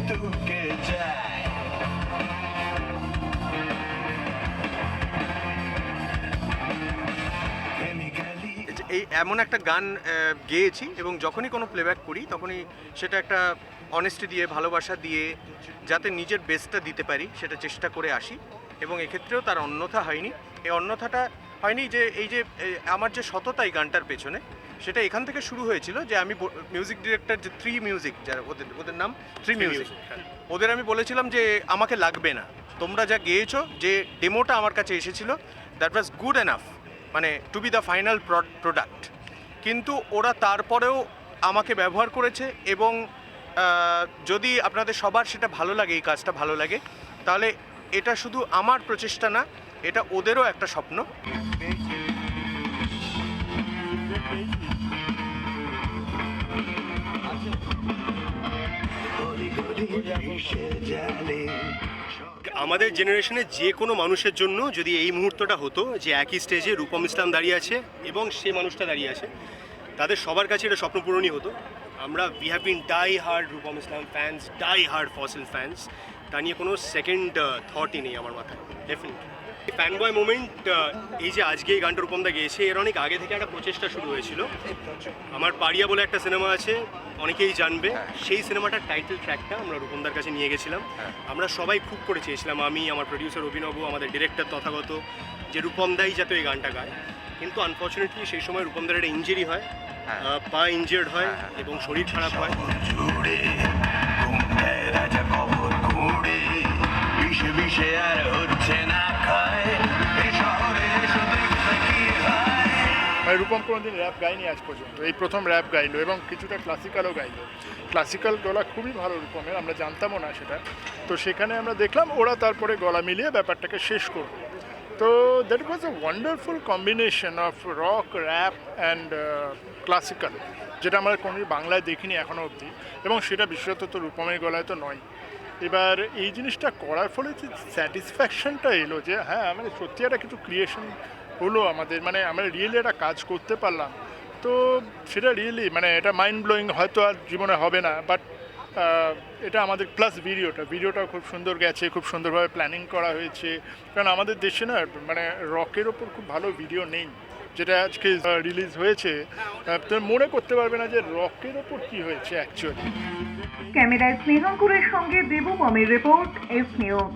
তুকে যায়। এই এমন একটা গান গেয়েছি এবং যখনই কোনো প্লেব্যাক করি তখনই সেটা একটা অনেস্টি দিয়ে, ভালোবাসা দিয়ে, যাতে নিজের বেস্টটা দিতে পারি সেটা চেষ্টা করে আসি। এবং এক্ষেত্রেও তার অন্যথা হয়নি। এই অন্যথাটা হয়নি যে এই যে আমার যে সততা এই গানটার পেছনে, সেটা এখান থেকে শুরু হয়েছিল যে আমি মিউজিক ডিরেক্টর যে থ্রি মিউজিক, যারা ওদের নাম থ্রি মিউজিক, ওদের আমি বলেছিলাম যে আমাকে লাগবে না, তোমরা যা গেয়েছো, যে ডেমোটা আমার কাছে এসেছিলো দ্যাট ওয়াজ গুড এনাফ, মানে to be the final product. কিন্তু ওরা তারপরেও আমাকে ব্যবহার করেছে এবং যদি আপনাদের সবার সেটা ভালো লাগে, এই কাজটা ভালো লাগে, তাহলে এটা শুধু আমার প্রচেষ্টা না, এটা ওদেরও একটা স্বপ্ন। আমাদের জেনারেশনে যে কোনো মানুষের জন্য যদি এই মুহূর্তটা হতো যে একই স্টেজে রূপম ইসলাম দাঁড়িয়ে আছে এবং সে মানুষটা দাঁড়িয়ে আছে, তাদের সবার কাছে এটা স্বপ্নপূরণই হতো। আমরা we have been die hard Rupam Islam fans, die hard fossil fans, তা নিয়ে কোনো সেকেন্ড থটই নেই আমার মাথায়। ডেফিনেটলি ফ্যান বয় মোমেন্ট, এই যে আজকে এই গানটা রূপমদা গেয়েছে, এর অনেক আগে থেকে একটা প্রচেষ্টা শুরু হয়েছিল। আমার পাড়িয়া বলে একটা সিনেমা আছে, অনেকেই জানবে, সেই সিনেমাটার টাইটেল ট্র্যাকটা আমরা রূপমদার কাছে নিয়ে গেছিলাম। আমরা সবাই খুব করে চেয়েছিলাম, আমি, আমার প্রডিউসার অভিনব, আমাদের ডিরেক্টর তথাগত, যে রূপমদাই যাতে এই গানটা গায়। কিন্তু আনফর্চুনেটলি সেই সময় রূপমদার একটা ইঞ্জুরি হয়, পা ইনজিয়ার্ড হয় এবং শরীর খারাপ হয়। রূপম কোনোদিন র্যাপ গাইনি আজ পর্যন্ত, এই প্রথম র্যাপ গাইলো এবং কিছুটা ক্লাসিক্যালও গাইলো। ক্লাসিক্যাল গলা খুবই ভালো রূপমের, আমরা জানতামও না সেটা। তো সেখানে আমরা দেখলাম ওরা তারপরে গলা মিলিয়ে ব্যাপারটাকে শেষ করবে। তো that was a wonderful combination of rock, rap and classical, যেটা আমরা কোনো বাংলায় দেখিনি এখনও অবধি, এবং সেটা বিশেষত তো রূপমের গলায় তো নয়। এবার এই জিনিসটা করার ফলে যে স্যাটিসফ্যাকশনটা এলো যে হ্যাঁ, মানে সত্যি একটা কিছু ক্রিয়েশন হলো আমাদের, মানে আমরা রিয়েলি একটা কাজ করতে পারলাম, তো সেটা রিয়েলি মানে এটা মাইন্ড ব্লোয়িং। হয়তো আর জীবনে হবে না, বাট এটা আমাদের প্লাস ভিডিওটাও খুব সুন্দর গেছে, খুব সুন্দরভাবে প্ল্যানিং করা হয়েছে। কারণ আমাদের দেশে না মানে রকের ওপর খুব ভালো ভিডিও নেই, যেটা আজকে রিলিজ হয়েছে তো মনে করতে পারবে না যে রকের ওপর কী হয়েছে অ্যাকচুয়ালি। ক্যামেরায় স্নেহাঙ্কুরের সঙ্গে দেবমমের রিপোর্ট, এস নিউজ।